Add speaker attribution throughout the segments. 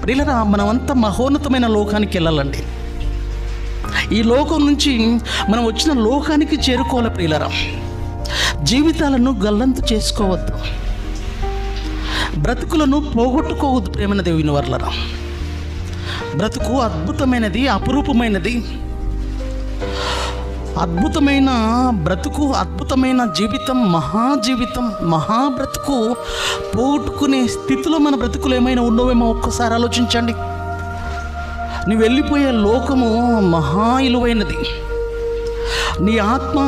Speaker 1: ప్రియులరా, మనమంతా మహోన్నతమైన లోకానికి వెళ్ళాలండి. ఈ లోకం నుంచి మనం వచ్చిన లోకానికి చేరుకోవాలి. ప్రియులరా, జీవితాలను గల్లంతు చేసుకోవద్దు, బ్రతుకులను పోగొట్టుకోవద్దు. ప్రేమైన దేవుని వర్లరా, బ్రతుకు అద్భుతమైనది, అపురూపమైనది. అద్భుతమైన బ్రతుకు, అద్భుతమైన జీవితం, మహాజీవితం, మహాబ్రతుకు పోగొట్టుకునే స్థితిలో మన బ్రతుకులు ఏమైనా ఉన్నవేమో ఒక్కసారి ఆలోచించండి. నువ్వు వెళ్ళిపోయే లోకము మహా విలువైనది. నీ ఆత్మ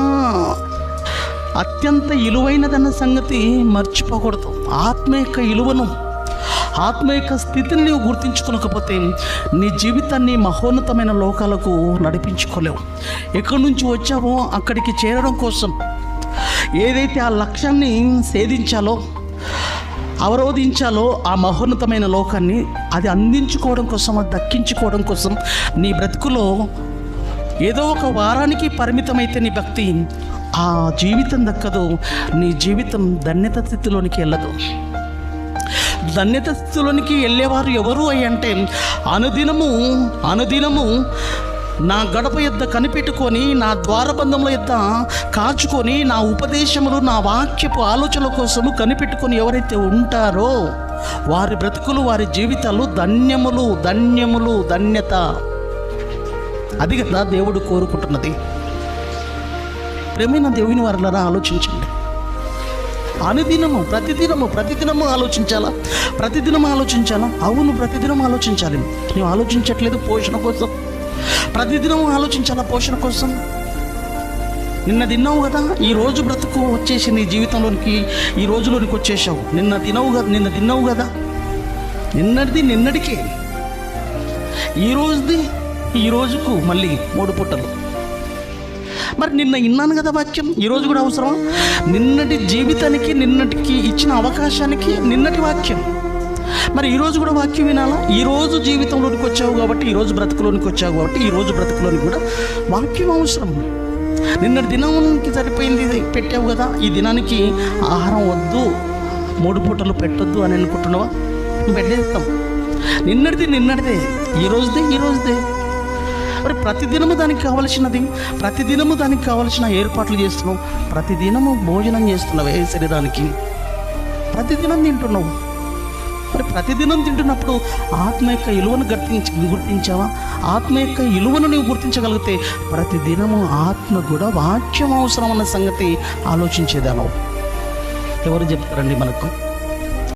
Speaker 1: అత్యంత విలువైనదన్న సంగతి మర్చిపోకూడదు. ఆత్మ యొక్క విలువను, ఆత్మ యొక్క స్థితిని నీవు గుర్తించుకోకపోతే నీ జీవితాన్ని మహోన్నతమైన లోకాలకు నడిపించుకోలేవు. ఎక్కడి నుంచి వచ్చావో అక్కడికి చేరడం కోసం, ఏదైతే ఆ లక్ష్యాన్ని సేధించాలో, అవరోధించాలో, ఆ మహోన్నతమైన లోకాన్ని అది అందించుకోవడం కోసం, అది దక్కించుకోవడం కోసం నీ బ్రతుకులో ఏదో ఒక వారానికి పరిమితమైతే నీ భక్తి ఆ జీవితం దక్కదు. నీ జీవితం ధన్యత స్థితిలోనికి వెళ్ళదు. ధన్యత స్థితిలోనికి వెళ్ళేవారు ఎవరు అంటే, అనుదినము నా గడప యొద్ద కనిపెట్టుకొని, నా ద్వారబంధముల యొద్ద కాచుకొని, నా ఉపదేశములు, నా వాక్యపు ఆలోచనల కోసము కనిపెట్టుకొని ఎవరైతే ఉంటారో వారి బ్రతుకులు, వారి జీవితాలు ధన్యములు, ధన్యములు, ధన్యత. అది కదా దేవుడు కోరుకుంటున్నది. ప్రేమైన దేవుని వారలారా, ఆలోచించండి. అనుదినము, ప్రతిదినము ఆలోచించాలా? అవును, ప్రతిదినం ఆలోచించాలి. నువ్వు ఆలోచించట్లేదు పోషణ కోసం. ప్రతిదినం ఆలోచించాలా పోషణ కోసం. నిన్న తిన్నావు కదా, ఈరోజు బ్రతుకు వచ్చేసి నీ జీవితంలోనికి, ఈ రోజులోనికి వచ్చేసావు. నిన్న తిన్నావు కదా, నిన్నటిది నిన్నటికే, ఈ రోజుకు మళ్ళీ 3 పూటలు. మరి నిన్న విన్నాను కదా వాక్యం, ఈరోజు కూడా అవసరం. నిన్నటి జీవితానికి, నిన్నటికి ఇచ్చిన అవకాశానికి నిన్నటి వాక్యం. మరి ఈరోజు కూడా వాక్యం వినాలా? ఈరోజు జీవితంలోనికి వచ్చావు కాబట్టి, ఈరోజు బ్రతుకులోనికి వచ్చావు కాబట్టి, ఈరోజు బ్రతుకులోనికి కూడా వాక్యం అవసరం. నిన్నటి దినానికి సరిపోయింది పెట్టావు కదా, ఈ దినానికి ఆహారం వద్దు, 3 పూటలు పెట్టొద్దు అని అనుకుంటున్నావా? పెట్టేస్తాం. నిన్నటిదే, ఈరోజుదే. మరి ప్రతిదినము దానికి కావలసిన ఏర్పాట్లు చేస్తున్నావు. ప్రతిదినము భోజనం చేస్తున్నావు శరీరానికి, ప్రతిదినం తింటున్నావు. మరి ప్రతిదినం తింటున్నప్పుడు ఆత్మ యొక్క విలువను గుర్తించావా? ఆత్మ యొక్క విలువను నీవు గుర్తించగలిగితే ప్రతిదినము ఆత్మ కూడా వాక్యం అవసరం అన్న సంగతి ఆలోచించేదాను. ఎవరు చెప్తారండి మనకు?